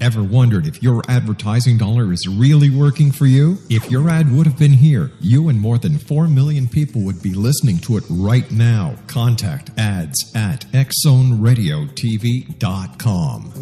Ever wondered if your advertising dollar is really working for you? If your ad would have been here, you and more than 4 million people would be listening to it right now. Contact ads at xzoneradiotv.com.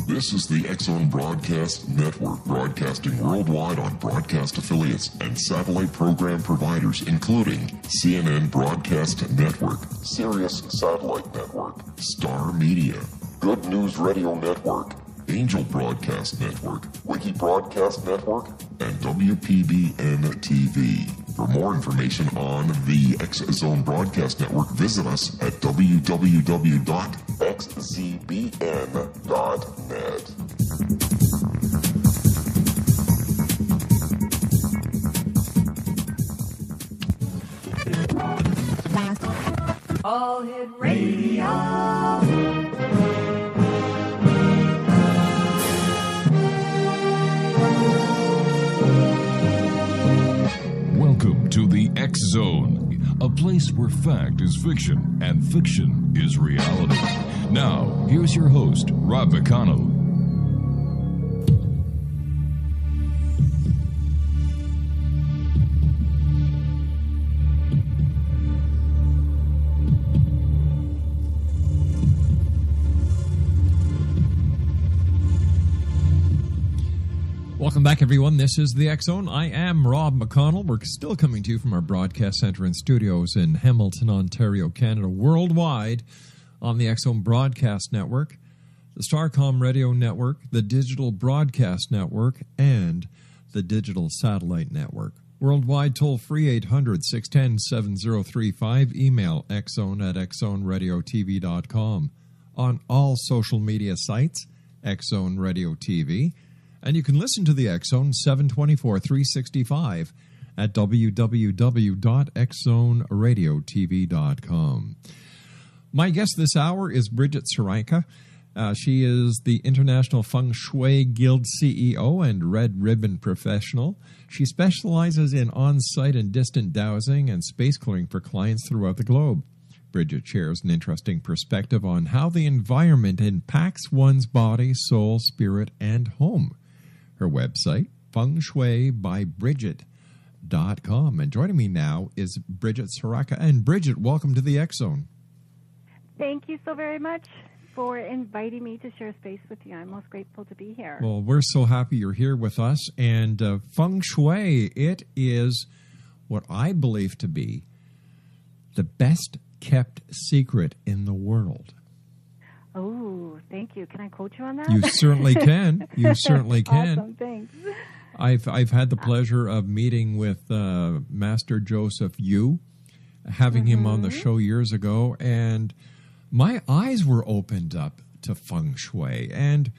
This is the X-Zone Broadcast Network, broadcasting worldwide on broadcast affiliates and satellite program providers, including CNN Broadcast Network, Sirius Satellite Network, Star Media, Good News Radio Network, Angel Broadcast Network, Wiki Broadcast Network, and WPBN TV. For more information on the X-Zone Broadcast Network, visit us at www.xzbn.net. All Hit Radio. Welcome to the X-Zone, a place where fact is fiction and fiction is reality. Now, here's your host, Rob McConnell. Welcome back, everyone. This is the X-Zone. I am Rob McConnell. We're still coming to you from our broadcast center and studios in Hamilton, Ontario, Canada, worldwide on the X-Zone Broadcast Network, the Starcom Radio Network, the Digital Broadcast Network, and the Digital Satellite Network. Worldwide, toll-free 800-610-7035. Email xzone@xzoneradiotv.com. On all social media sites, X-Zone Radio TV. And you can listen to the X-Zone 724-365 at www.xzoneradiotv.com. My guest this hour is Bridget Saraka. She is the International Feng Shui Guild CEO and Red Ribbon professional. She specializes in on-site and distant dowsing and space clearing for clients throughout the globe. Bridget shares an interesting perspective on how the environment impacts one's body, soul, spirit, and home. Her website, fengshuibybridget.com. And joining me now is Bridget Saraka. And Bridget, welcome to the X-Zone. Thank you so very much for inviting me to share space with you. I'm most grateful to be here. Well, we're so happy you're here with us. And Feng Shui, it is what I believe to be the best kept secret in the world. Oh, thank you. Can I quote you on that? You certainly can. You certainly can. Awesome, thanks. I've had the pleasure of meeting with Master Joseph Yu, having him on the show years ago, and my eyes were opened up to Feng Shui. And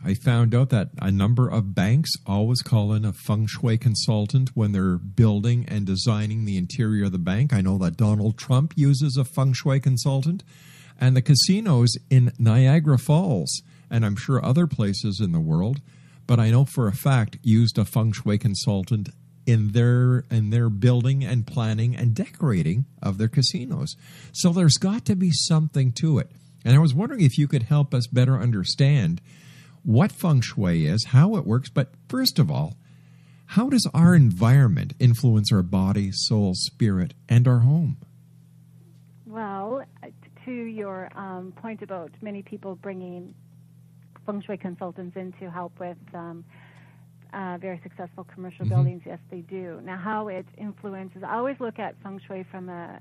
I found out that a number of banks always call in a Feng Shui consultant when they're building and designing the interior of the bank. I know that Donald Trump uses a Feng Shui consultant. And the casinos in Niagara Falls, and I'm sure other places in the world, but I know for a fact used a Feng Shui consultant in their building and planning and decorating of their casinos. So there's got to be something to it. And I was wondering if you could help us better understand what Feng Shui is, how it works, but first of all, how does our environment influence our body, soul, spirit, and our home? Well, to your point about many people bringing Feng Shui consultants in to help with very successful commercial buildings, yes, they do. Now, how it influences, I always look at Feng Shui from the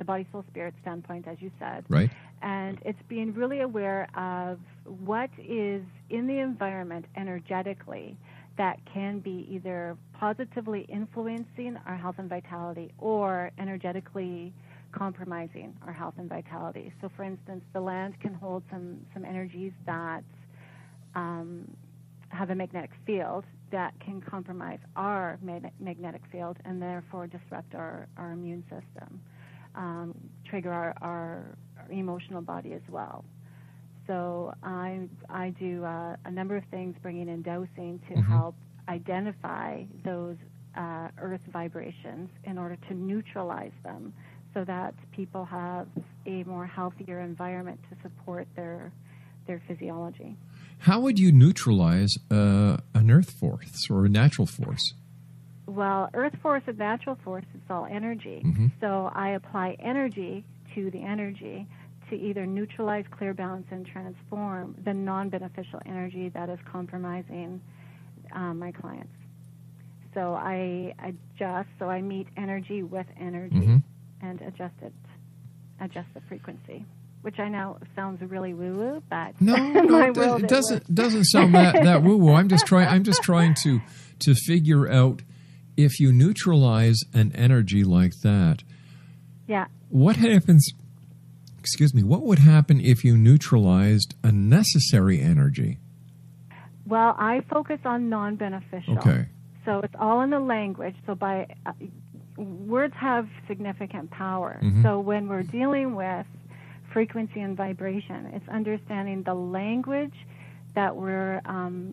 body, soul, spirit standpoint, as you said. Right. And it's being really aware of what is in the environment energetically that can be either positively influencing our health and vitality or energetically compromising our health and vitality. So, for instance, the land can hold some energies that have a magnetic field that can compromise our magnetic field and therefore disrupt our immune system, trigger our emotional body as well. So I do a number of things, bringing in dowsing to help identify those earth vibrations in order to neutralize them. so that people have a more healthier environment to support their physiology. How would you neutralize an earth force or a natural force? Well, earth force and natural force is all energy. So I apply energy to the energy to either neutralize, clear, balance, and transform the non-beneficial energy that is compromising my clients. So I adjust, so I meet energy with energy and adjust the frequency, which I know sounds really woo-woo, but no, it doesn't sound that woo-woo. I'm just trying to figure out, if you neutralize an energy like that, what happens? Excuse me. What would happen if you neutralized a necessary energy? Well, I focus on non-beneficial. Okay. So it's all in the language. So words have significant power. So when we're dealing with frequency and vibration, it's understanding the language that we're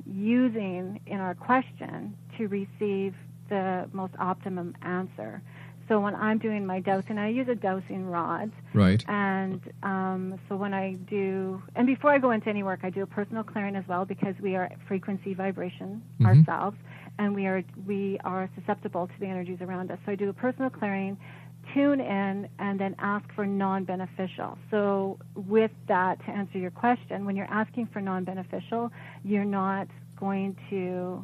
using in our question to receive the most optimum answer. So when I'm doing my dowsing, I use a dowsing rod. Right. And so when I do, and before I go into any work, I do a personal clearing as well, because we are frequency vibration ourselves, and we are susceptible to the energies around us. So I do a personal clearing, tune in, and then ask for non-beneficial. So with that, to answer your question, when you're asking for non-beneficial, you're not going to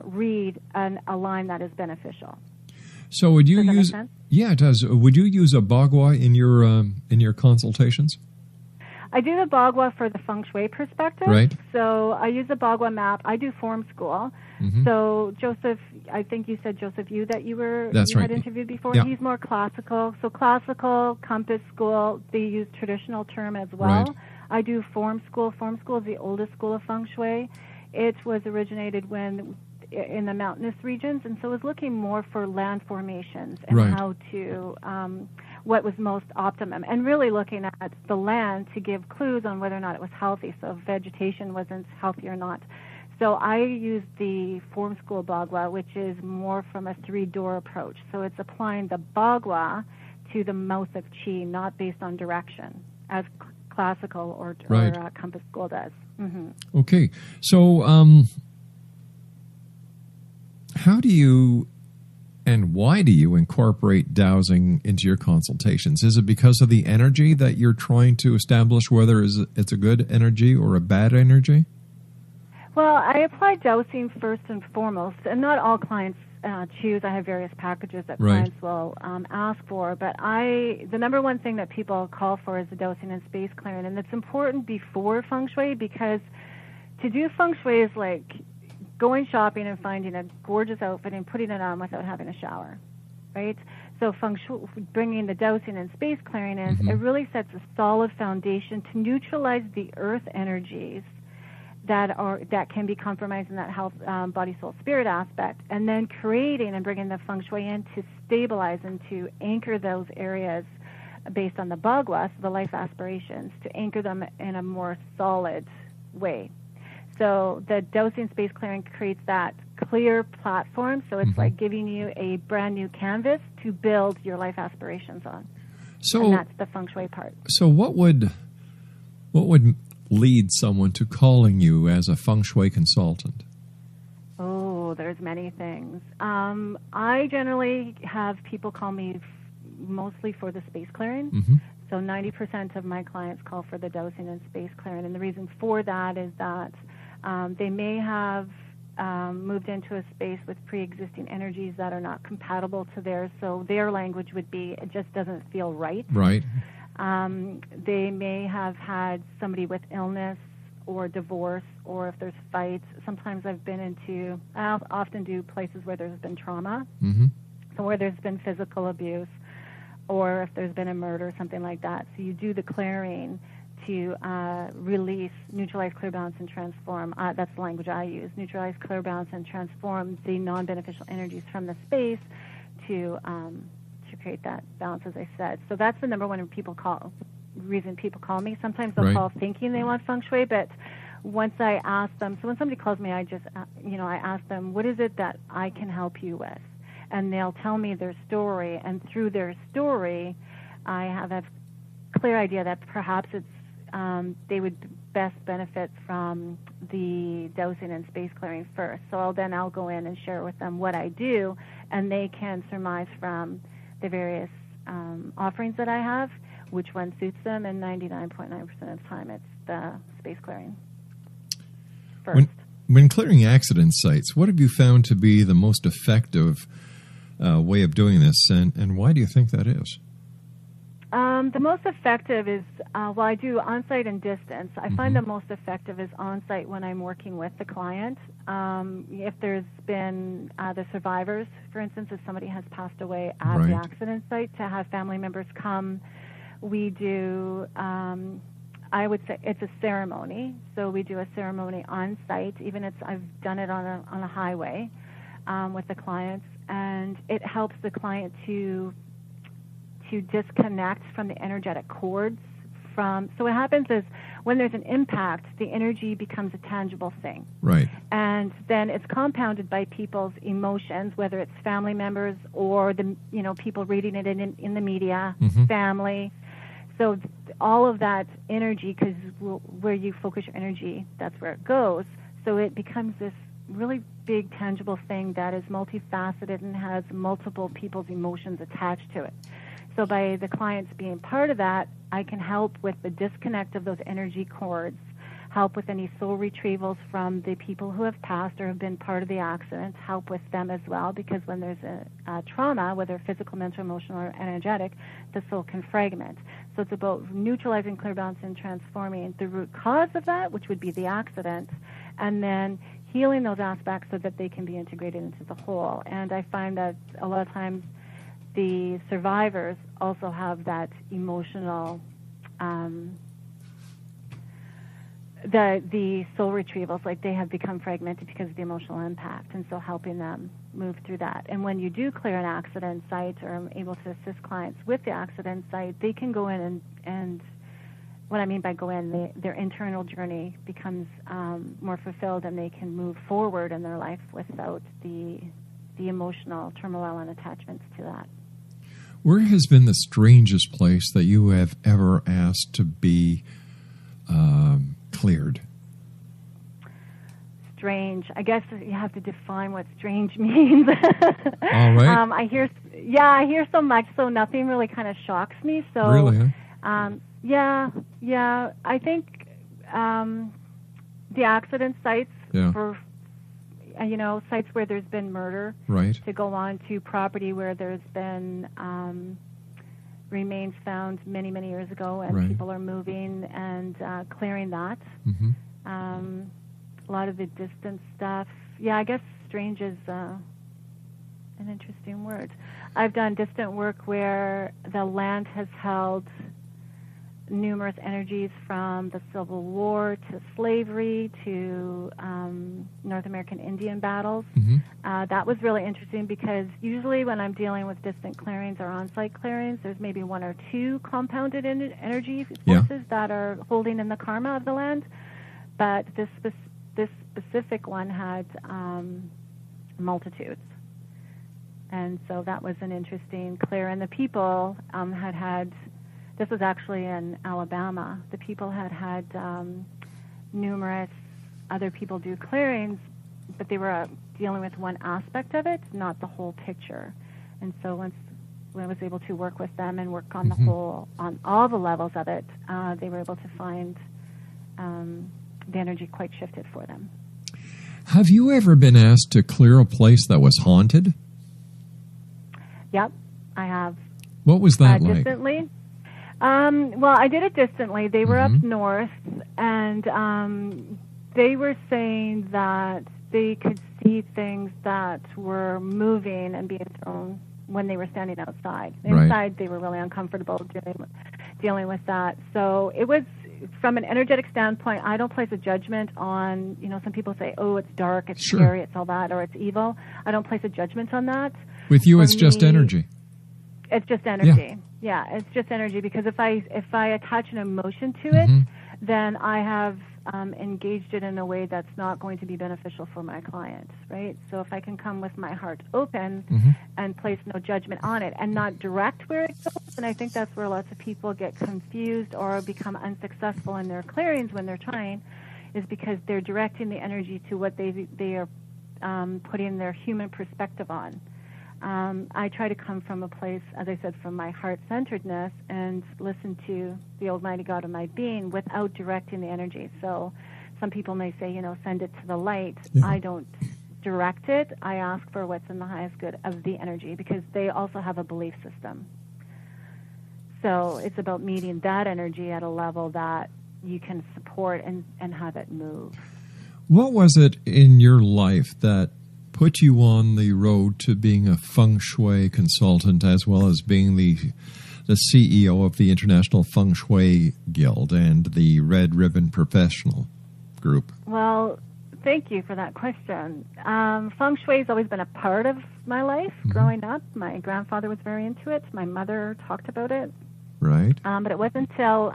read a line that is beneficial. So would you Does that use? make sense? Yeah, it does. Would you use a bagua in your consultations? I do the bagua for the Feng Shui perspective. Right. So I use the bagua map. I do form school. So Joseph, I think you said Joseph Yu that you had interviewed before. Yeah. He's more classical. So classical, compass school, they use traditional term as well. Right. I do form school. Form school is the oldest school of Feng Shui. It was originated in the mountainous regions, and so it was looking more for land formations and how to, what was most optimum, and really looking at the land to give clues on whether or not it was healthy, so if vegetation wasn't healthy or not. So I used the form school bagua, which is more from a three-door approach. So it's applying the bagua to the mouth of qi, not based on direction, as classical or compass school does. Okay, so how do you and why do you incorporate dowsing into your consultations? Is it because of the energy that you're trying to establish whether it's a good energy or a bad energy? Well, I apply dowsing first and foremost, and not all clients choose. I have various packages that clients will ask for, but the number one thing that people call for is the dowsing and space clearing, and it's important before Feng Shui, because to do Feng Shui is like going shopping and finding a gorgeous outfit and putting it on without having a shower, right? So Feng Shui, bringing the dowsing and space clearing in, it really sets a solid foundation to neutralize the earth energies that can be compromised in that health, body, soul, spirit aspect, and then creating and bringing the Feng Shui in to stabilize and to anchor those areas based on the bagua, so the life aspirations, to anchor them in a more solid way. So the dowsing space clearing creates that clear platform, so it's like giving you a brand new canvas to build your life aspirations on. So, and that's the Feng Shui part. So what would lead someone to calling you as a Feng Shui consultant? Oh, there's many things. I generally have people call me mostly for the space clearing. So 90% of my clients call for the dowsing and space clearing, and the reason for that is that they may have moved into a space with pre-existing energies that are not compatible to theirs, so their language would be, it just doesn't feel right. Right. They may have had somebody with illness or divorce, or if there's fights. Sometimes I often do places where there's been trauma, so where there's been physical abuse, or if there's been a murder, something like that. So you do the clearing to release, neutralize, clear, balance, and transform. That's the language I use. Neutralize, clear, balance, and transform the non-beneficial energies from the space to create that balance, as I said. So that's the number one reason people call me. Sometimes they'll call thinking they want Feng Shui, but once I ask them, so when somebody calls me, I just, I ask them, what is it that I can help you with? and they'll tell me their story, and through their story, I have a clear idea that perhaps it's they would best benefit from the dowsing and space clearing first. So I'll go in and share with them what I do, and they can surmise from the various offerings that I have which one suits them, and 99.9% of the time it's the space clearing first. When clearing accident sites, what have you found to be the most effective way of doing this, and why do you think that is? The most effective is, I do on-site and distance. I find the most effective is on-site when I'm working with the client. If there's been the survivors, for instance, if somebody has passed away at the accident site, to have family members come, we do, I would say it's a ceremony. So we do a ceremony on-site, even if I've done it on a highway with the clients, and it helps the client to disconnect from the energetic cords. So what happens is when there's an impact, the energy becomes a tangible thing. Right. And then it's compounded by people's emotions, whether it's family members or the people reading it in the media, family. So all of that energy, because where you focus your energy, that's where it goes. So it becomes this really big, tangible thing that is multifaceted and has multiple people's emotions attached to it. So by the clients being part of that, I can help with the disconnect of those energy cords, help with any soul retrievals from the people who have passed or have been part of the accident, help with them as well, because when there's a trauma, whether physical, mental, emotional, or energetic, the soul can fragment. So it's about neutralizing, clear, balancing, and transforming the root cause of that, which would be the accident, and then healing those aspects so that they can be integrated into the whole. And I find that a lot of times the survivors also have that emotional, the soul retrievals, like they have become fragmented because of the emotional impact, and so helping them move through that. And when you do clear an accident site, or I'm able to assist clients with the accident site, they can go in and what I mean by go in, their internal journey becomes more fulfilled, and they can move forward in their life without the emotional turmoil and attachments to that. Where has been the strangest place that you have ever asked to be cleared? Strange. I guess you have to define what strange means. All right. I hear so much, so nothing really kind of shocks me. So really, huh? Yeah. I think the accident sites for sites where there's been murder, right, to go on to property where there's been remains found many, many years ago, and people are moving and clearing that. A lot of the distant stuff. Yeah, I guess strange is an interesting word. I've done distant work where the land has held numerous energies from the Civil War to slavery to North American Indian battles. That was really interesting because usually when I'm dealing with distant clearings or on-site clearings, there's maybe one or two compounded energy forces that are holding in the karma of the land. But this specific one had multitudes. And so that was an interesting clear. And the people had this was actually in Alabama. The people had numerous other people do clearings, but they were dealing with one aspect of it, not the whole picture. And so when I was able to work with them and work on the whole, on all the levels of it, they were able to find the energy quite shifted for them. Have you ever been asked to clear a place that was haunted? Yep, I have. What was that like? Distantly. Well, I did it distantly. They were up north, and they were saying that they could see things that were moving and being thrown when they were standing outside. Inside, they were really uncomfortable dealing with that. So it was, from an energetic standpoint, I don't place a judgment on, some people say, oh, it's dark, it's scary, it's all that, or it's evil. I don't place a judgment on that. With you, it's just energy. It's just energy. Yeah, it's just energy, because if I attach an emotion to it, then I have engaged it in a way that's not going to be beneficial for my client, right? So if I can come with my heart open and place no judgment on it and not direct where it goes, and I think that's where lots of people get confused or become unsuccessful in their clearings when they're trying, is because they're directing the energy to what they are putting their human perspective on. I try to come from a place, as I said, from my heart-centeredness and listen to the Almighty God of my being without directing the energy. So some people may say, send it to the light. Yeah. I don't direct it. I ask for what's in the highest good of the energy, because they also have a belief system. So it's about meeting that energy at a level that you can support and have it move. What was it in your life that put you on the road to being a Feng Shui consultant, as well as being the CEO of the International Feng Shui Guild and the Red Ribbon Professional Group? Well, thank you for that question. Feng Shui has always been a part of my life growing up. My grandfather was very into it. My mother talked about it. Right. But it wasn't until,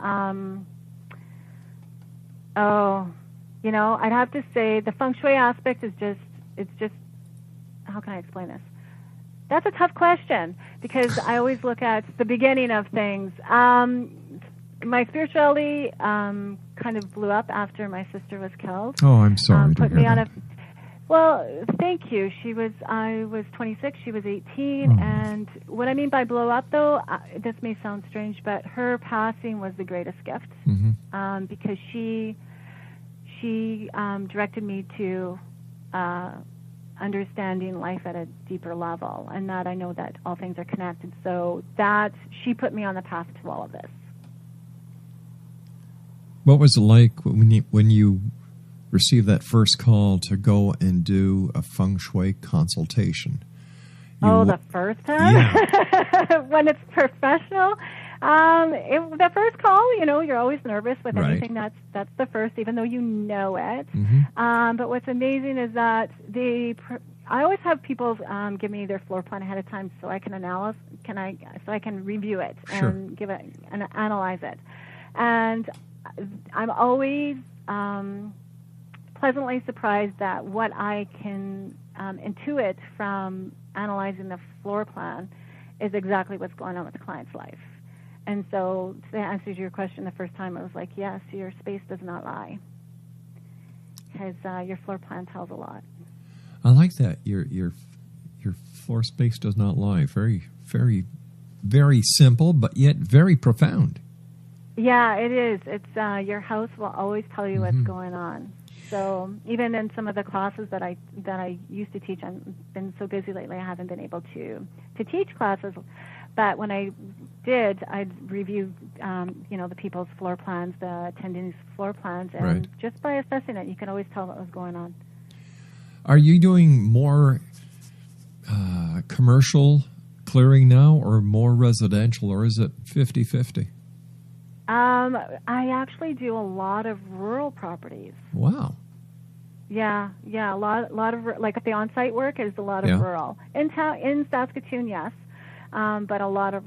I'd have to say the Feng Shui aspect is just, how can I explain this? That's a tough question, because I always look at the beginning of things. My spirituality kind of blew up after my sister was killed. Oh, I'm sorry to put hear me on that. Well, thank you. I was 26, she was 18, and what I mean by blow up, though, this may sound strange, but her passing was the greatest gift, because she directed me to understanding life at a deeper level, and that I know that all things are connected. So that she put me on the path to all of this. What was it like when you received that first call to go and do a Feng Shui consultation? The first time? Yeah. When it's professional? The first call, you're always nervous with Right. anything that's the first, even though you know it. But what's amazing is that I always have people give me their floor plan ahead of time so I can so I can review it and give it and analyze it. And I'm always pleasantly surprised that what I can intuit from analyzing the floor plan is exactly what's going on with the client's life. And so, to answer your question, the first time I was like, yes, your space does not lie, because your floor plan tells a lot. I like that. Your floor space does not lie. Very, very, very simple, but yet very profound. Yeah, it is. It's your house will always tell you what's going on. So even in some of the classes that I used to teach, I've been so busy lately I haven't been able to teach classes. But when I did, I'd review, the people's floor plans, the attendees' floor plans, and just by assessing it, you can always tell what was going on. Are you doing more commercial clearing now, or more residential, or is it 50-50? I actually do a lot of rural properties. Wow. Yeah, a lot of like the on-site work is a lot of rural in Saskatoon, yes. But a lot of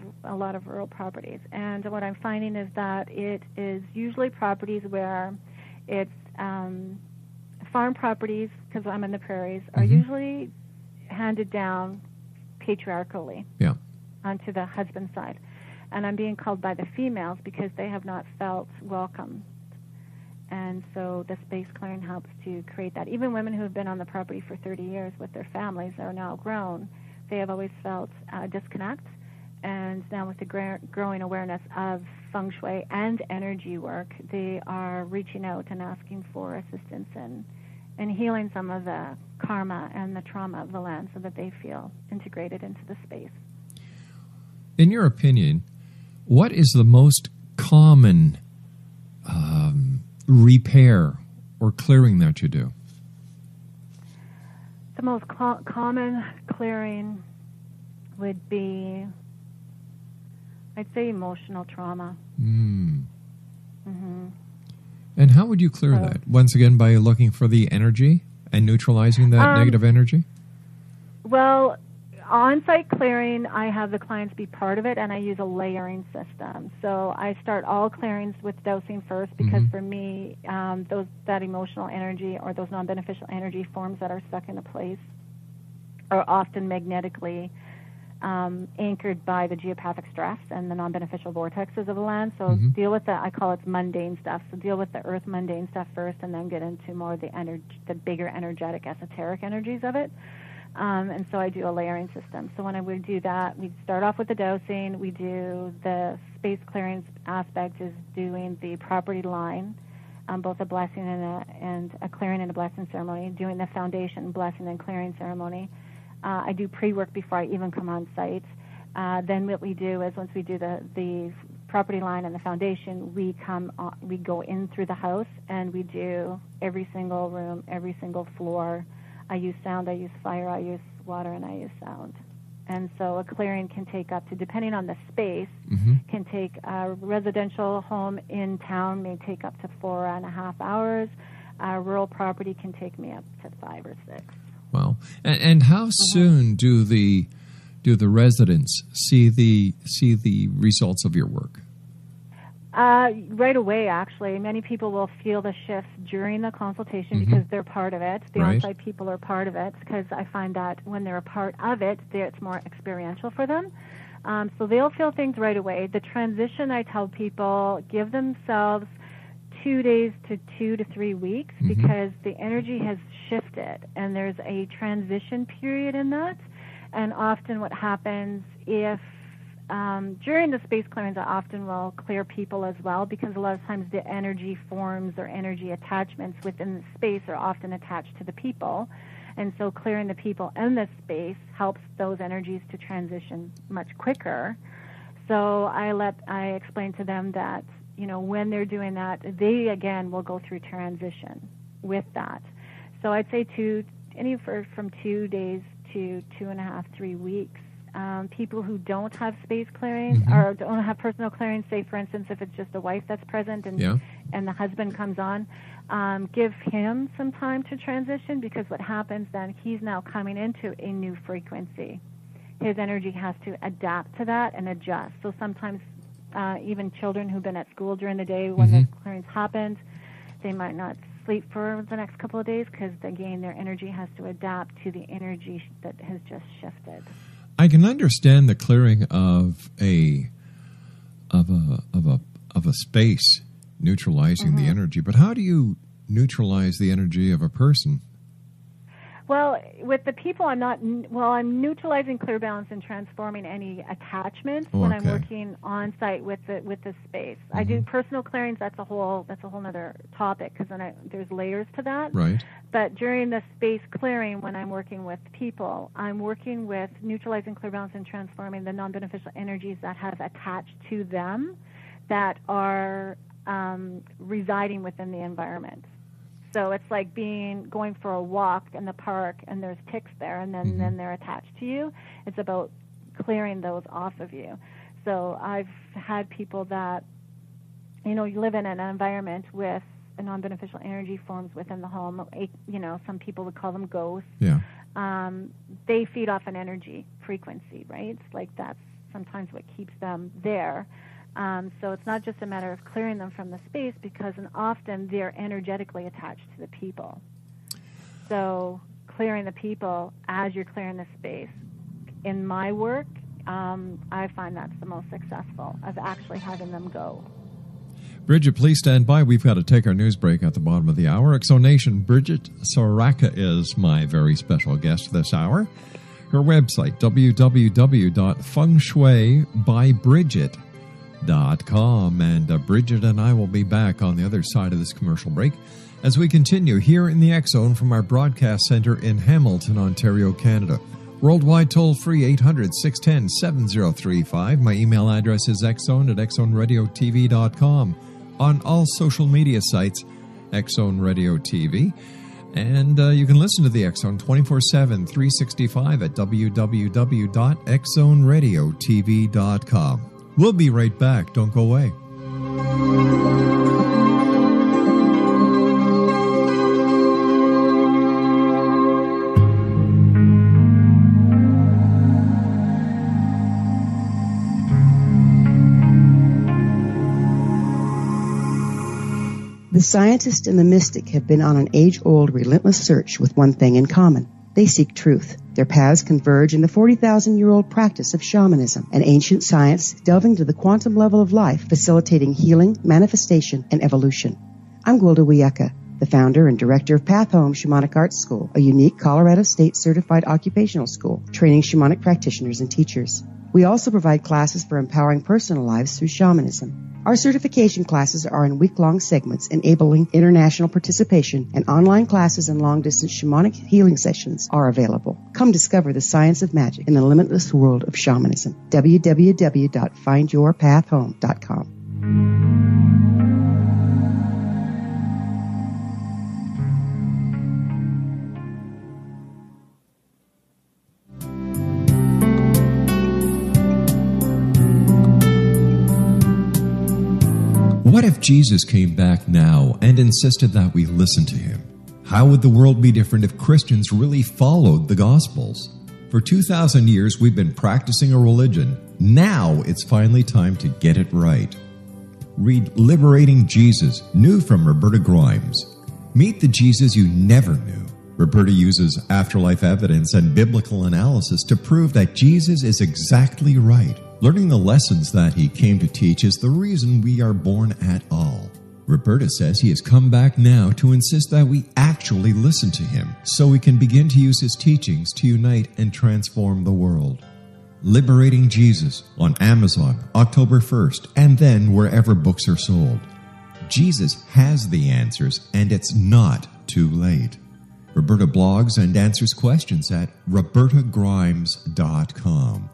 rural properties. And what I'm finding is that it is usually properties where it's farm properties, because I'm in the prairies, are usually handed down patriarchally onto the husband's side. And I'm being called by the females because they have not felt welcomed. And so the space clearing helps to create that. Even women who have been on the property for 30 years with their families are now grown. They have always felt disconnect, and now with the growing awareness of Feng Shui and energy work, they are reaching out and asking for assistance in healing some of the karma and the trauma of the land so that they feel integrated into the space. In your opinion, what is the most common repair or clearing that you do? The most common clearing would be, I'd say, emotional trauma. And how would you clear that? Once again, by looking for the energy and neutralizing that negative energy? Well, On-site clearing, I have the clients be part of it, and I use a layering system. So I start all clearings with dowsing first, because for me, that emotional energy or those non-beneficial energy forms that are stuck into place are often magnetically anchored by the geopathic stress and the non-beneficial vortexes of the land. So deal with I call it mundane stuff. So deal with the earth mundane stuff first, and then get into more of the bigger energetic, esoteric energies of it. And so I do a layering system. So when I would do that, we start off with the dowsing. We do the space clearance aspect is doing the property line, both a blessing and a clearing and a blessing ceremony, doing the foundation blessing and clearing ceremony. I do pre-work before I even come on site. Then what we do is once we do the property line and the foundation, we go in through the house, and we do every single room, every single floor. I use sound, I use fire, I use water, and I use sound. And so a clearing can take up to, depending on the space, can take a residential home in town may take up to 4.5 hours. Rural property can take me up to 5 or 6. Wow. And how soon do the residents see the results of your work? Right away, actually. Many people will feel the shifts during the consultation because they're part of it. The on-site people are part of it, because I find that when they're a part of it, it's more experiential for them. So they'll feel things right away. The transition, I tell people, give themselves 2 days to 2 to 3 weeks, because the energy has shifted, and there's a transition period in that. And often what happens if during the space clearings, I often will clear people as well, because a lot of times the energy forms or energy attachments within the space are often attached to the people. And so clearing the people and the space helps those energies to transition much quicker. So I explain to them that, when they're doing that, they again will go through transition with that. So I'd say from 2 days to 2.5, 3 weeks. People who don't have space clearings or don't have personal clearings, say for instance if it's just a wife that's present and the husband comes on, give him some time to transition, because what happens then, he's now coming into a new frequency. His energy has to adapt to that and adjust. So sometimes even children who've been at school during the day when the clearings happened, they might not sleep for the next couple of days, because again their energy has to adapt to the energy that has just shifted. I can understand the clearing of a space, neutralizing the energy, but how do you neutralize the energy of a person? Well, with the people, I'm neutralizing, clear, balance, and transforming any attachments when I'm working on site with the space. I do personal clearings. That's a whole other topic, because then there's layers to that. Right. But during the space clearing, when I'm working with people, I'm working with neutralizing, clear, balance, and transforming the non-beneficial energies that have attached to them, that are residing within the environment. So it's like going for a walk in the park, and there's ticks there, and then they're attached to you. It's about clearing those off of you. So I've had people that, you live in an environment with a non-beneficial energy forms within the home. Some people would call them ghosts. Yeah. They feed off an energy frequency, right? It's like that's sometimes what keeps them there. So it's not just a matter of clearing them from the space, because often they're energetically attached to the people. So clearing the people as you're clearing the space. In my work, I find that's the most successful, of actually having them go. Bridget, please stand by. We've got to take our news break at the bottom of the hour. Exonation, Bridget Saraka is my very special guest this hour. Her website, www.fengshuibybridget.com. And Bridget and I will be back on the other side of this commercial break as we continue here in the X Zone from our broadcast center in Hamilton, Ontario, Canada. Worldwide toll-free 800-610-7035. My email address is xzone@xzoneradiotv.com. On all social media sites, X Zone Radio TV. And you can listen to the X Zone 24/7, 365 at www.xzoneradiotv.com. We'll be right back. Don't go away. The scientist and the mystic have been on an age-old, relentless search with one thing in common. They seek truth. Their paths converge in the 40,000-year-old practice of shamanism, an ancient science delving to the quantum level of life, facilitating healing, manifestation, and evolution. I'm Gwilda Wiyaka, the founder and director of Path Home Shamanic Arts School, a unique Colorado State certified occupational school training shamanic practitioners and teachers. We also provide classes for empowering personal lives through shamanism. Our certification classes are in week-long segments enabling international participation, and online classes and long-distance shamanic healing sessions are available. Come discover the science of magic in the limitless world of shamanism. www.findyourpathhome.com. What if Jesus came back now and insisted that we listen to him? How would the world be different if Christians really followed the Gospels? For 2,000 years, we've been practicing a religion. Now it's finally time to get it right. Read Liberating Jesus, new from Roberta Grimes. Meet the Jesus you never knew. Roberta uses afterlife evidence and biblical analysis to prove that Jesus is exactly right. Learning the lessons that he came to teach is the reason we are born at all. Roberta says he has come back now to insist that we actually listen to him so we can begin to use his teachings to unite and transform the world. Liberating Jesus on Amazon, October 1st, and then wherever books are sold. Jesus has the answers, and it's not too late. Roberta blogs and answers questions at robertagrimes.com.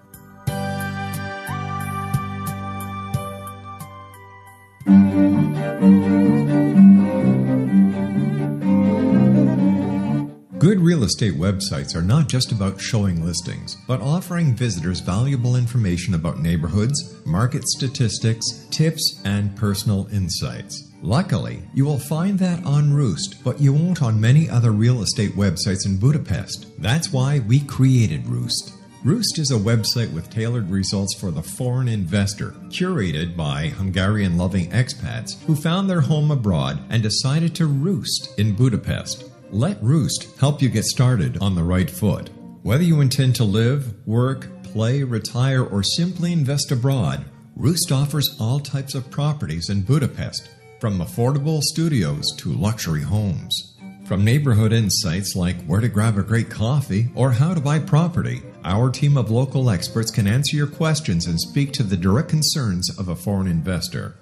Good real estate websites are not just about showing listings, but offering visitors valuable information about neighborhoods, market statistics, tips, and personal insights. Luckily, you will find that on Roost, but you won't on many other real estate websites in Budapest. That's why we created Roost. Roost is a website with tailored results for the foreign investor, curated by Hungarian-loving expats who found their home abroad and decided to roost in Budapest. Let Roost help you get started on the right foot. Whether you intend to live, work, play, retire, or simply invest abroad, Roost offers all types of properties in Budapest, from affordable studios to luxury homes. From neighborhood insights like where to grab a great coffee or how to buy property, our team of local experts can answer your questions and speak to the direct concerns of a foreign investor.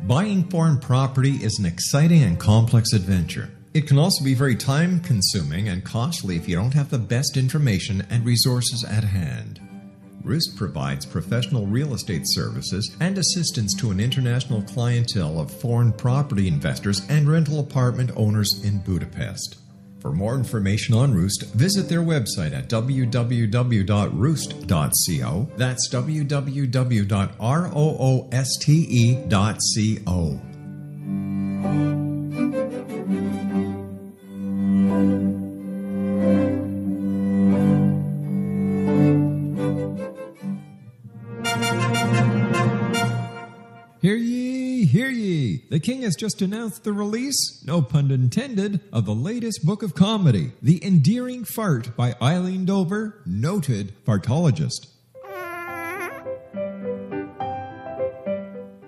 Buying foreign property is an exciting and complex adventure. It can also be very time-consuming and costly if you don't have the best information and resources at hand. Roost provides professional real estate services and assistance to an international clientele of foreign property investors and rental apartment owners in Budapest. For more information on Roost, visit their website at www.roost.co. That's www.rooste.co. Hear ye, hear ye! The king has just announced the release, no pun intended, of the latest book of comedy, The Endearing Fart by Eileen Dover, noted fartologist.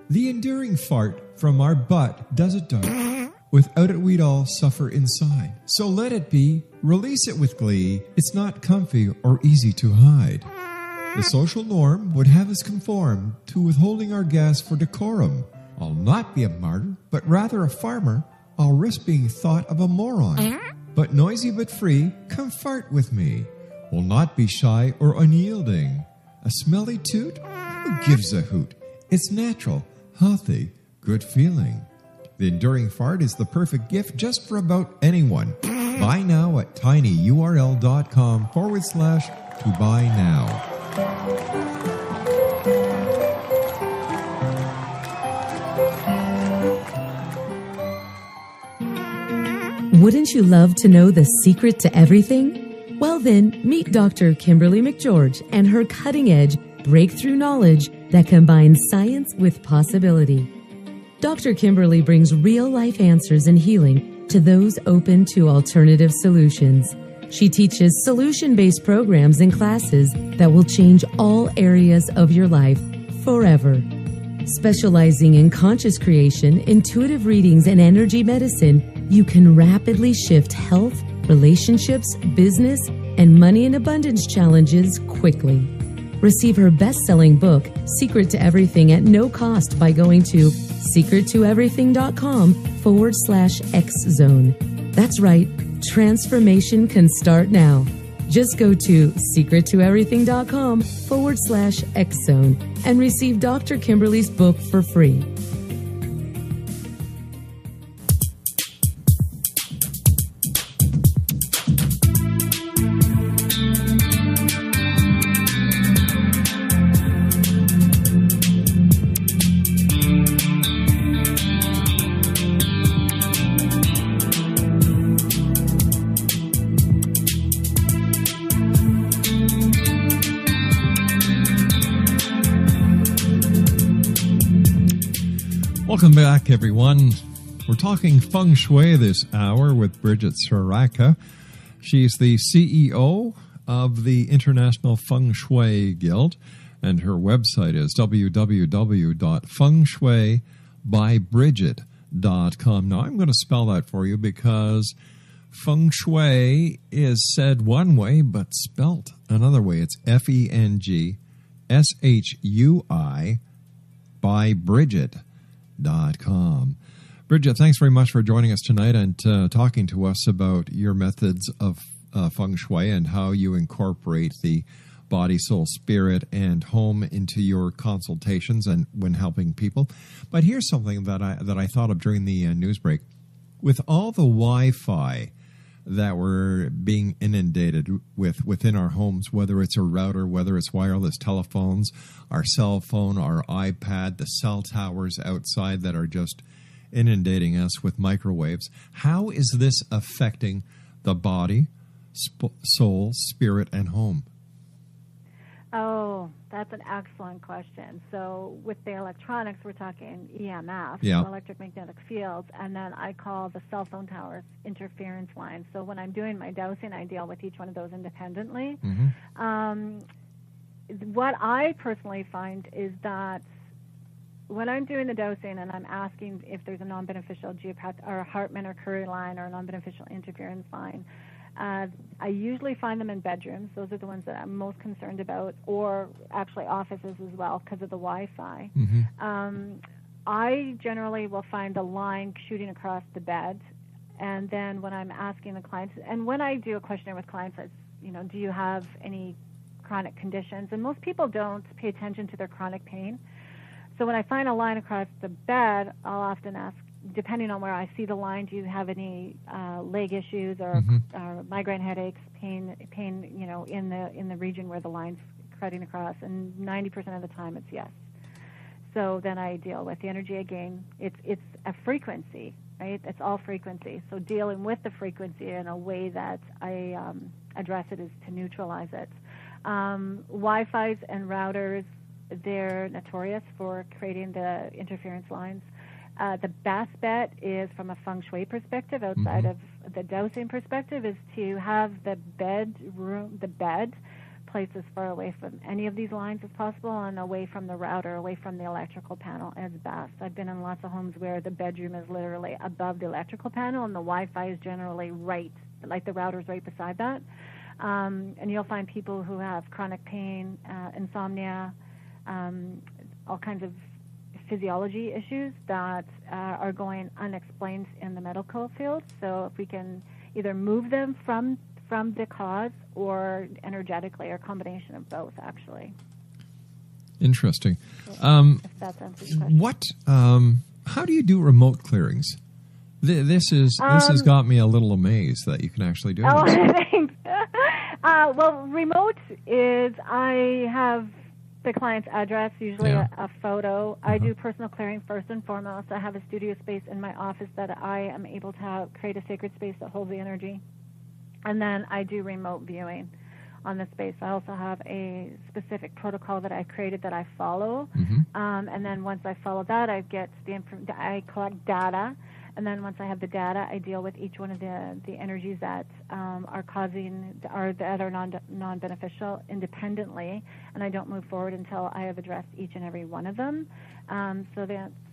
The endearing fart from our butt does it does. Without it we'd all suffer inside. So let it be, release it with glee, it's not comfy or easy to hide. The social norm would have us conform to withholding our gas for decorum. I'll not be a martyr, but rather a farmer. I'll risk being thought of a moron. But noisy but free, come fart with me. Will not be shy or unyielding. A smelly toot? Who gives a hoot? It's natural, healthy, good feeling. The enduring fart is the perfect gift just for about anyone. Buy now at tinyurl.com/to-buy now. Wouldn't you love to know the secret to everything? Well then, meet Dr. Kimberly McGeorge and her cutting-edge breakthrough knowledge that combines science with possibility. Dr. Kimberly brings real-life answers and healing to those open to alternative solutions. She teaches solution-based programs and classes that will change all areas of your life forever. Specializing in conscious creation, intuitive readings, and energy medicine, you can rapidly shift health, relationships, business, and money and abundance challenges quickly. Receive her best-selling book, Secret to Everything, at no cost by going to secrettoeverything.com/X-Zone. That's right, transformation can start now. Just go to secrettoeverything.com/X-Zone and receive Dr. Kimberly's book for free. Welcome back, everyone. We're talking Feng Shui this hour with Bridget Saraka. She's the CEO of the International Feng Shui Guild, and her website is www.fengshuibybridget.com. Now, I'm going to spell that for you because Feng Shui is said one way, but spelt another way. It's FENGSHUI by Bridget.com. Bridget, thanks very much for joining us tonight and talking to us about your methods of Feng Shui and how you incorporate the body, soul, spirit, and home into your consultations and when helping people. But here's something that I thought of during the news break. With all the Wi-Fi that we're being inundated with within our homes, whether it's a router, whether it's wireless telephones, our cell phone, our iPad, the cell towers outside that are just inundating us with microwaves, how is this affecting the body, soul, spirit, and home? Oh, that's an excellent question. So with the electronics, we're talking EMF, yeah. electromagnetic fields, and then I call the cell phone towers interference lines. So when I'm doing my dowsing, I deal with each one of those independently. Mm-hmm. What I personally find is that when I'm doing the dowsing and I'm asking if there's a non-beneficial geopath or a Hartman or Curry line or a non-beneficial interference line, I usually find them in bedrooms. Those are the ones that I'm most concerned about, or actually offices as well because of the Wi-Fi. Mm-hmm. I generally will find the line shooting across the bed, and then when I'm asking the clients, and when I do a questionnaire with clients, it's, do you have any chronic conditions? And most people don't pay attention to their chronic pain. So when I find a line across the bed, I'll often ask, depending on where I see the line, do you have any leg issues or migraine headaches, pain, in the region where the line's cutting across? And 90% of the time, it's yes. So then I deal with the energy again. It's a frequency, right? It's all frequency. So dealing with the frequency in a way that I address it is to neutralize it. Wi-Fis and routers, they're notorious for creating the interference lines. The best bet is, from a Feng Shui perspective, outside of the dowsing perspective, is to have the bed placed as far away from any of these lines as possible and away from the router, away from the electrical panel as best. I've been in lots of homes where the bedroom is literally above the electrical panel and the Wi-Fi is generally right, like the router's right beside that. And you'll find people who have chronic pain, insomnia, all kinds of physiology issues that are going unexplained in the medical field. So if we can either move them from the cause or energetically, or a combination of both, actually. Interesting. If that answers your question. How do you do remote clearings? This has got me a little amazed that you can actually do it. Thanks. Well, remote is, I have the client's address, usually a photo. I do personal clearing first and foremost. I have a studio space in my office that I am able to create a sacred space that holds the energy. And then I do remote viewing on the space. I also have a specific protocol that I created that I follow, and then once I follow that, I collect data, and then once I have the data, I deal with each one of the energies that are causing or that are non-beneficial independently, and I don't move forward until I have addressed each and every one of them.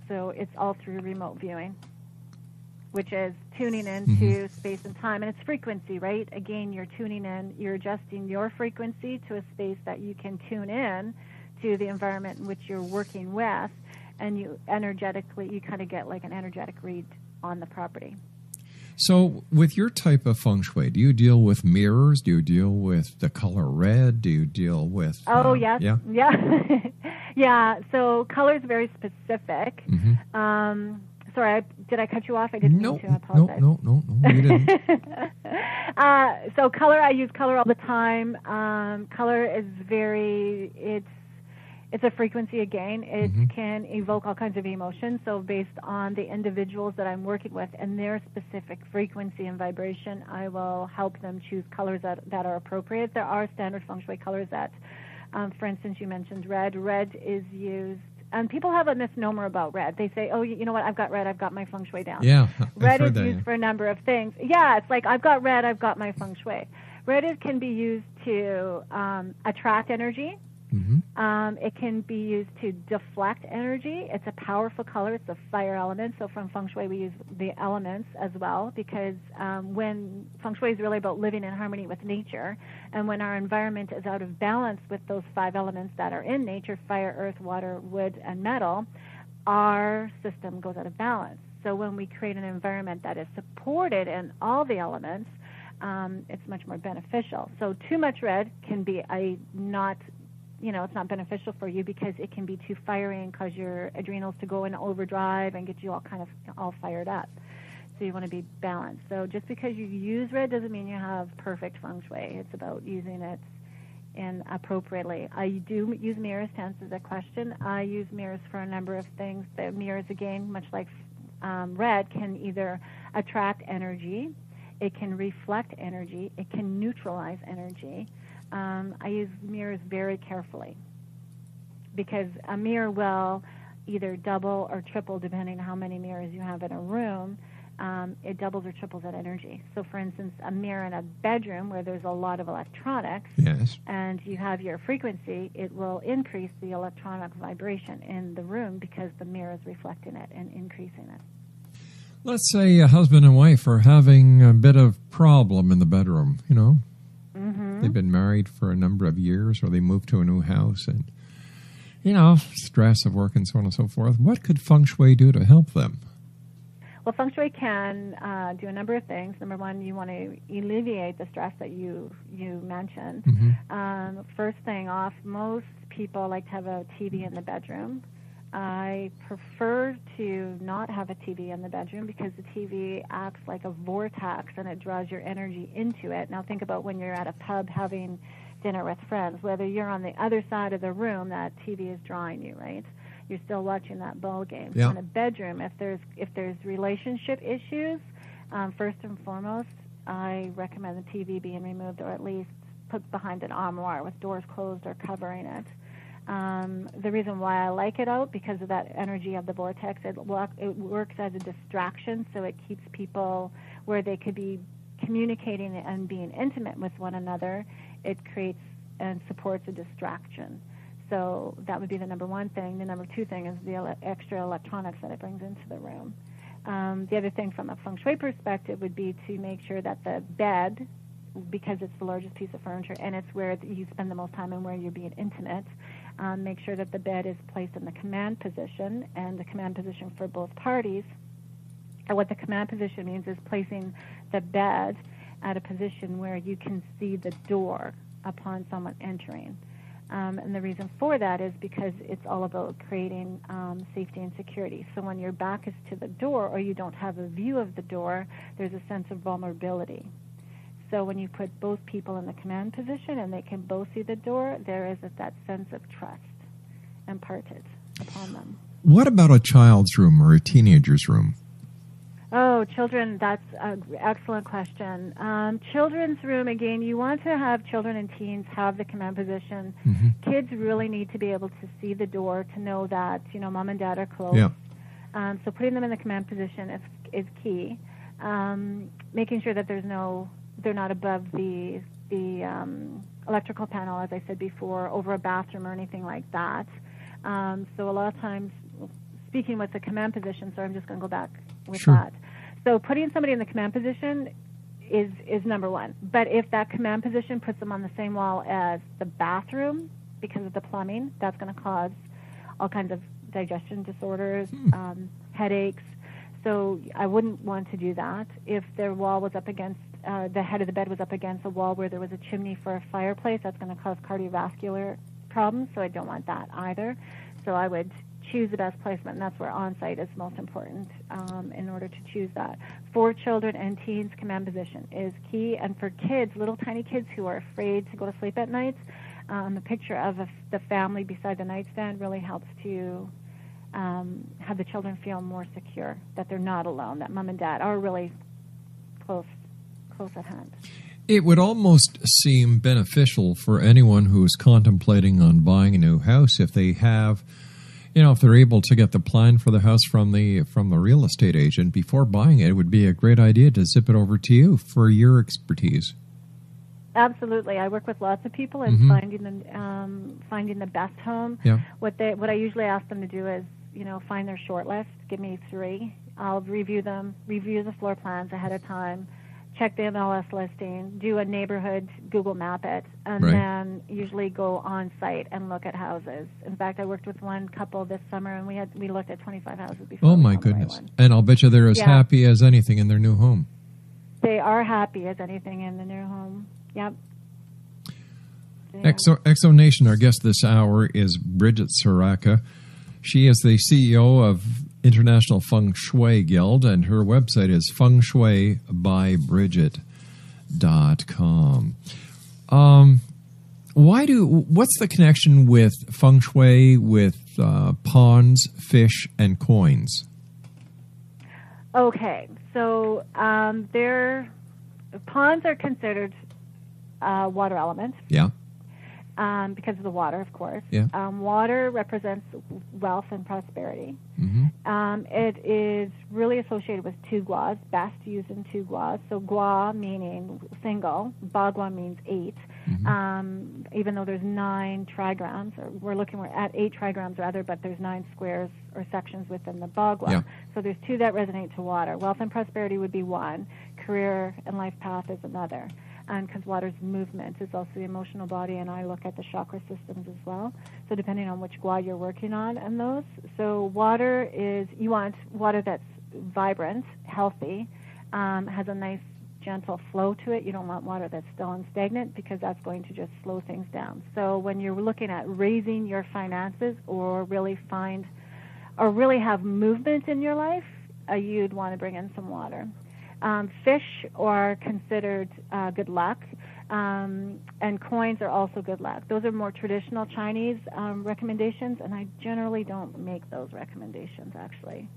So it's all through remote viewing, which is tuning into space and time, and it's frequency, right? Again, you're tuning in, you're adjusting your frequency to a space that you can tune in to the environment in which you're working with, and you kind of get like an energetic read on the property. So with your type of feng shui, do you deal with mirrors? Do you deal with the color red? Do you deal with... yes. Yeah. Yeah, so color is very specific. Sorry, did I cut you off? I didn't mean to. I apologize. No, you didn't. So color, I use color all the time. Color is it's a frequency again. It can evoke all kinds of emotions. So based on the individuals that I'm working with and their specific frequency and vibration, I will help them choose colors that are appropriate. There are standard feng shui colors that, for instance, you mentioned red. Red is used, and people have a misnomer about red. They say, oh, you know what, I've got red, I've got my feng shui down. Yeah, red is used for a number of things. Yeah, it's like, I've got red, I've got my feng shui. Red can be used to attract energy. It can be used to deflect energy. It's a powerful color. It's a fire element. So from feng shui, we use the elements as well, because when feng shui is really about living in harmony with nature, and when our environment is out of balance with those 5 elements that are in nature, fire, earth, water, wood, and metal, our system goes out of balance. So when we create an environment that is supported in all the elements, it's much more beneficial. So too much red can be it's not beneficial for you, because it can be too fiery and cause your adrenals to go in overdrive and get you all fired up. So you want to be balanced. So just because you use red doesn't mean you have perfect feng shui. It's about using it appropriately. I do use mirrors to answer the question. I use mirrors for a number of things. The mirrors, again, much like red, can either attract energy, it can reflect energy, it can neutralize energy. I use mirrors very carefully, because a mirror will either double or triple depending on how many mirrors you have in a room. It doubles or triples that energy. So, for instance, a mirror in a bedroom where there's a lot of electronics, yes, and you have your frequency, it will increase the electronic vibration in the room because the mirror is reflecting it and increasing it. Let's say a husband and wife are having a bit of problem in the bedroom, They've been married for a number of years, or they moved to a new house, and, stress of work and so on and so forth. What could feng shui do to help them? Well, feng shui can do a number of things. Number one, you want to alleviate the stress that you mentioned. First thing off, most people like to have a TV in the bedroom. I prefer to not have a TV in the bedroom, because the TV acts like a vortex and it draws your energy into it. Now think about when you're at a pub having dinner with friends. Whether you're on the other side of the room, that TV is drawing you, right? You're still watching that ball game. Yeah. So in a bedroom, if there's relationship issues, first and foremost, I recommend the TV being removed, or at least put behind an armoire with doors closed or covering it. The reason why I like it out, because of that energy of the vortex, it works as a distraction, so it keeps people where they could be communicating and being intimate with one another. It creates and supports a distraction. So that would be the number one thing. The number two thing is the extra electronics that it brings into the room. The other thing from a feng shui perspective would be to make sure that the bed, because it's the largest piece of furniture and it's where you spend the most time and where you're being intimate, make sure that the bed is placed in the command position, and the command position for both parties. And what the command position means is placing the bed at a position where you can see the door upon someone entering. And the reason for that is because it's all about creating safety and security. So when your back is to the door, or you don't have a view of the door, there's a sense of vulnerability. So when you put both people in the command position and they can both see the door, there is that sense of trust imparted upon them. What about a child's room or a teenager's room? Oh, children, that's an excellent question. Children's room, again, you want to have children and teens have the command position. Mm-hmm. Kids really need to be able to see the door to know that, mom and dad are close. Yeah. So putting them in the command position is key. Making sure that they're not above the electrical panel, as I said before, over a bathroom or anything like that. So a lot of times, speaking with the command position, so I'm just going to go back with Sure. that. So putting somebody in the command position is number one. But if that command position puts them on the same wall as the bathroom because of the plumbing, that's going to cause all kinds of digestion disorders, headaches. So I wouldn't want to do that. If their wall was up against, the head of the bed was up against a wall where there was a chimney for a fireplace, that's going to cause cardiovascular problems, so I don't want that either. So I would choose the best placement, and that's where on-site is most important in order to choose that. For children and teens, command position is key. And for kids, little tiny kids who are afraid to go to sleep at night, the picture of the family beside the nightstand really helps to have the children feel more secure, that they're not alone, that mom and dad are really close at hand. It would almost seem beneficial for anyone who is contemplating on buying a new house if they have, if they're able to get the plan for the house from the real estate agent before buying it. It would be a great idea to zip it over to you for your expertise. Absolutely, I work with lots of people in finding the best home. Yeah. What I usually ask them to do is, find their short list. Give me 3. I'll review the floor plans ahead of time, check the MLS listing, do a neighborhood, Google map it, and then usually go on site and look at houses. In fact, I worked with one couple this summer, and we looked at 25 houses before. Oh my goodness! And I'll bet you they're as happy as anything in their new home. They are happy as anything in the new home. Yep. Exo Nation, our guest this hour is Bridget Saraka. She is the CEO of International Feng Shui Guild, and her website is fengshuibybridget.com. What's the connection with Feng Shui with ponds, fish, and coins? Okay, so ponds are considered water elements. Yeah. Because of the water, of course. Yeah. Water represents wealth and prosperity. Mm-hmm. It is really associated with 2 guas, best used in 2 guas. So gua meaning single, bagua means 8. Mm-hmm. Even though there's 9 trigrams, or we're at 8 trigrams rather, but there's 9 squares or sections within the bagua. Yeah. So there's 2 that resonate to water. Wealth and prosperity would be 1. Career and life path is another. And because water's movement is also the emotional body, and I look at the chakra systems as well. So depending on which gua you're working on and those. So you want water that's vibrant, healthy, has a nice gentle flow to it. You don't want water that's still and stagnant, because that's going to just slow things down. So when you're looking at raising your finances or really have movement in your life, you'd want to bring in some water. Fish are considered good luck, and coins are also good luck. Those are more traditional Chinese recommendations, and I generally don't make those recommendations, actually.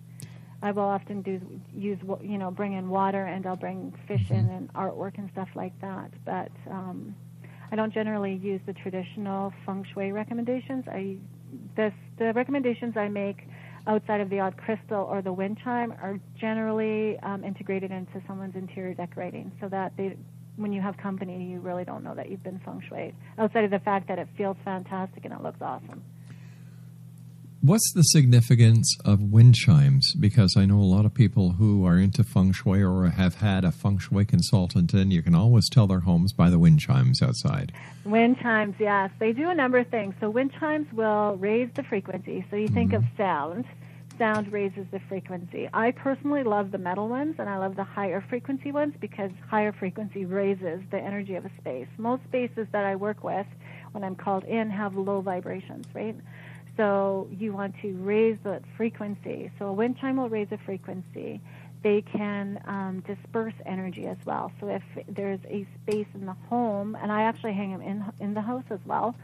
I will often bring in water, and I'll bring fish in and artwork and stuff like that. But I don't generally use the traditional Feng Shui recommendations. The recommendations I make outside of the odd crystal or the wind chime are generally integrated into someone's interior decorating, so that when you have company, you really don't know that you've been feng shuied, outside of the fact that it feels fantastic and it looks awesome. What's the significance of wind chimes? Because I know a lot of people who are into feng shui or have had a feng shui consultant, and you can always tell their homes by the wind chimes outside. Wind chimes, yes. They do a number of things. So wind chimes will raise the frequency. So you think of sound. Sound raises the frequency. I personally love the metal ones, and I love the higher frequency ones, because higher frequency raises the energy of a space. Most spaces that I work with, when I'm called in, have low vibrations, right? So you want to raise the frequency. So a wind chime will raise a frequency. They can disperse energy as well. So if there's a space in the home, and I actually hang them in the house as well.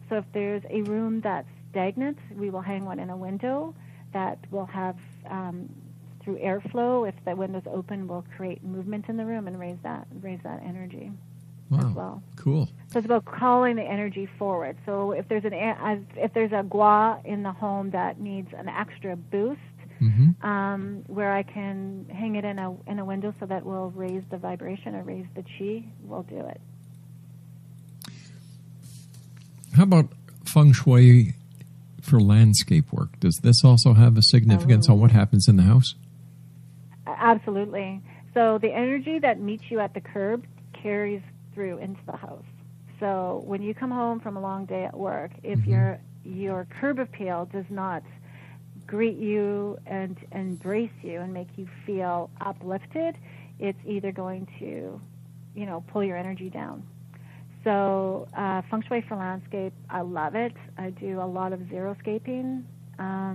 So if there's a room that's stagnant, we will hang one in a window that will have through airflow, if the window's open, will create movement in the room and raise that energy as well. Cool. So it's about calling the energy forward. So if there's a gua in the home that needs an extra boost, where I can hang it in a window so that will raise the vibration or raise the chi, we'll do it. How about Feng Shui for landscape work? Does this also have a significance on what happens in the house? Absolutely. So the energy that meets you at the curb carries through into the house. So when you come home from a long day at work, if your curb appeal does not greet you and embrace you and make you feel uplifted, it's either going to, pull your energy down. So Feng Shui for landscape, I love it. I do a lot of xeriscaping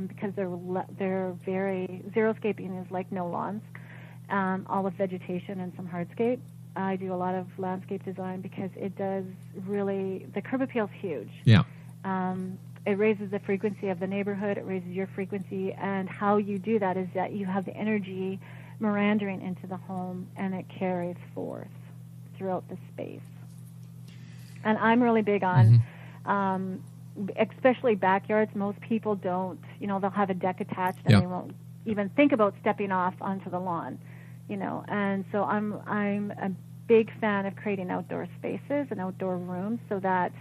because they're very, xeriscaping is like no lawns, all with vegetation and some hardscape. I do a lot of landscape design because it does really, the curb appeal is huge. Yeah. It raises the frequency of the neighborhood, it raises your frequency, and how you do that is that you have the energy meandering into the home and it carries forth throughout the space. And I'm really big on, especially backyards. Most people don't, they'll have a deck attached and they won't even think about stepping off onto the lawn, And so I'm a big fan of creating outdoor spaces and outdoor rooms so that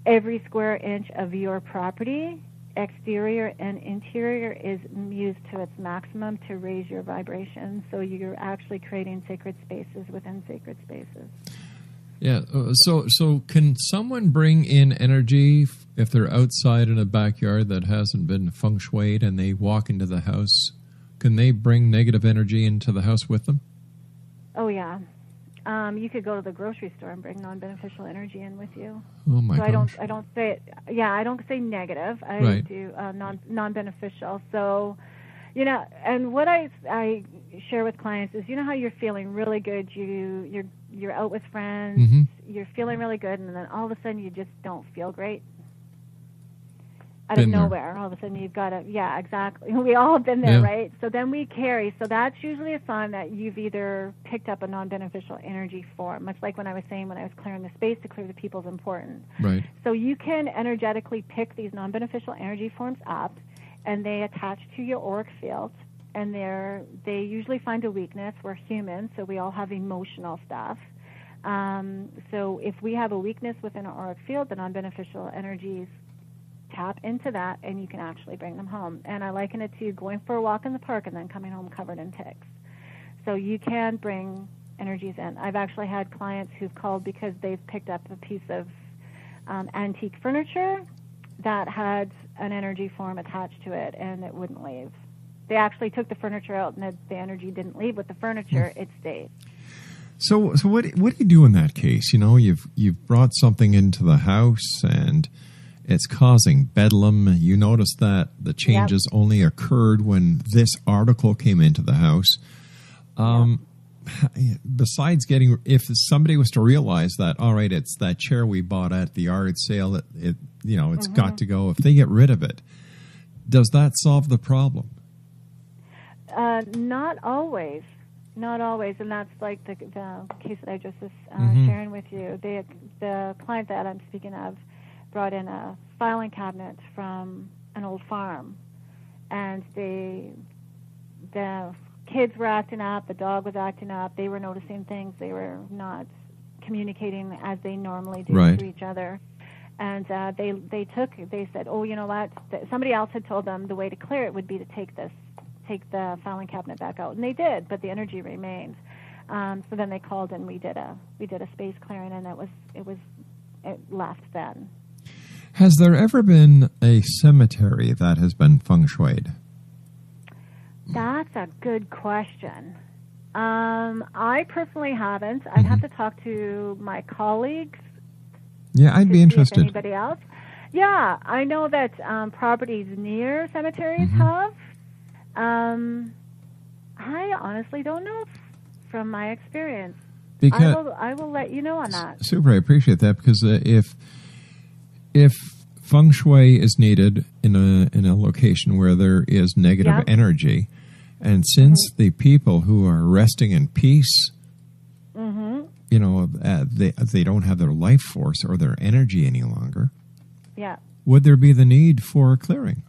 every square inch of your property, exterior and interior, is used to its maximum to raise your vibration. So you're actually creating sacred spaces within sacred spaces. Yeah, so can someone bring in energy if they're outside in a backyard that hasn't been feng shuied and they walk into the house? Can they bring negative energy into the house with them? Oh, yeah. You could go to the grocery store and bring non-beneficial energy in with you. Oh, my gosh. I don't say I don't say negative. I do non-beneficial. So, and what I share with clients is, how you're feeling really good. You're out with friends. You're feeling really good, and then all of a sudden you just don't feel great. Out of nowhere, all of a sudden you've got exactly. We all have been there, right? So then we carry. So that's usually a sign that you've either picked up a non-beneficial energy form, much like when I was saying when I was clearing the space to clear the people is important. Right. So you can energetically pick these non-beneficial energy forms up, and they attach to your auric field, and they usually find a weakness. We're humans, so we all have emotional stuff. So if we have a weakness within our auric field, the non-beneficial energies tap into that, and you can actually bring them home. And I liken it to going for a walk in the park and then coming home covered in ticks. So you can bring energies in. I've actually had clients who've called because they've picked up a piece of antique furniture that had an energy form attached to it, and it wouldn't leave. They actually took the furniture out, and the energy didn't leave with the furniture. It stayed. So what do you do in that case? You've brought something into the house, and it's causing bedlam. You notice that the changes only occurred when this article came into the house. Besides if somebody was to realize that, all right, it's that chair we bought at the yard sale, it's got to go. If they get rid of it, does that solve the problem? Not always. Not always, and that's like the case that I just was sharing with you. The client that I'm speaking of brought in a filing cabinet from an old farm, and the kids were acting up, the dog was acting up, they were noticing things, they were not communicating as they normally do to each other. And they said, oh, you know what, somebody else had told them the way to clear it would be to take the filing cabinet back out, and they did, but the energy remained. So then they called, and we did a space clearing, and it left then. Has there ever been a cemetery that has been feng shuied? That's a good question. I personally haven't. I'd have to talk to my colleagues. Yeah, I'd be interested. Anybody else? Yeah, I know that properties near cemeteries have. I honestly don't know from my experience. Because I will let you know on that. Super, I appreciate that, because if feng shui is needed in a location where there is negative energy, And since the people who are resting in peace, you know, they don't have their life force or their energy any longer, would there be the need for a clearing?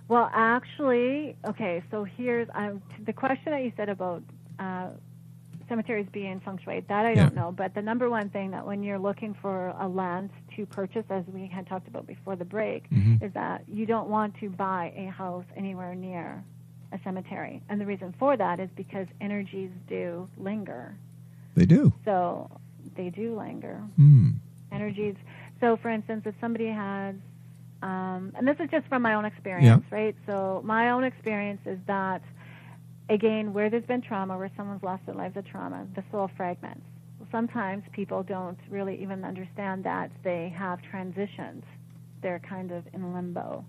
Well, actually, okay, so here's the question that you said about cemeteries being feng shui. That I don't know, but the number one thing that when you're looking for a land to purchase, as we had talked about before the break, is that you don't want to buy a house anywhere near a cemetery. And the reason for that is because energies do linger. They do. So they do linger. Energies. So, for instance, if somebody has, and this is just from my own experience, right? So my own experience is that, again, where there's been trauma, where someone's lost their lives of trauma, the soul fragments. Sometimes people don't really even understand that they have transitioned. They're kind of in limbo.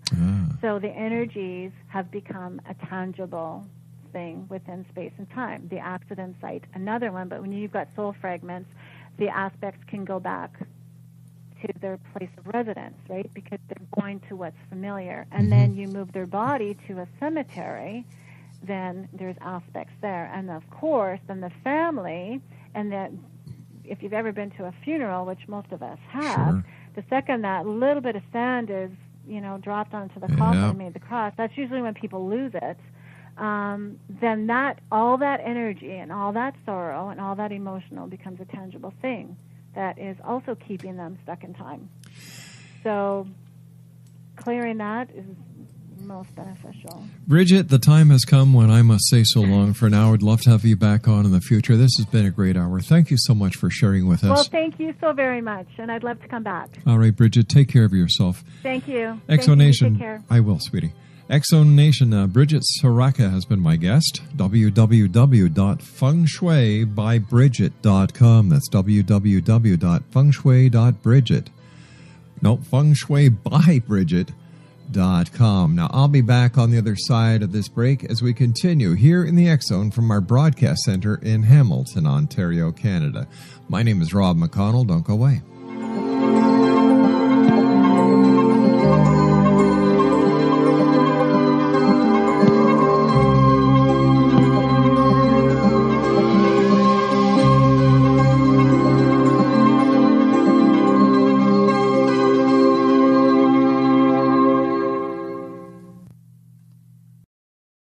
So the energies have become a tangible thing within space and time. The accident site, another one, but when you've got soul fragments, the aspects can go back to their place of residence, right? Because they're going to what's familiar. And then you move their body to a cemetery, then there's aspects there. And of course, then the family, and then if you've ever been to a funeral, which most of us have, the second that little bit of sand is, you know, dropped onto the coffin and made the cross, that's usually when people lose it. Then that, all that energy and all that sorrow and all that emotional becomes a tangible thing that is also keeping them stuck in time. So clearing that is most beneficial. Bridget, the time has come when I must say so long for now. I'd love to have you back on in the future. This has been a great hour. Thank you so much for sharing with us. Well, thank you so very much, and I'd love to come back. All right, Bridget, take care of yourself. Thank you. Exonation. Take care. I will, sweetie. Exonation, Bridget Saraka has been my guest. www.fengshuibybridget.com. That's www.fengshui.bridget. No, fengshuibybridget.com. Now, I'll be back on the other side of this break as we continue here in the X Zone from our broadcast center in Hamilton, Ontario, Canada. My name is Rob McConnell. Don't go away.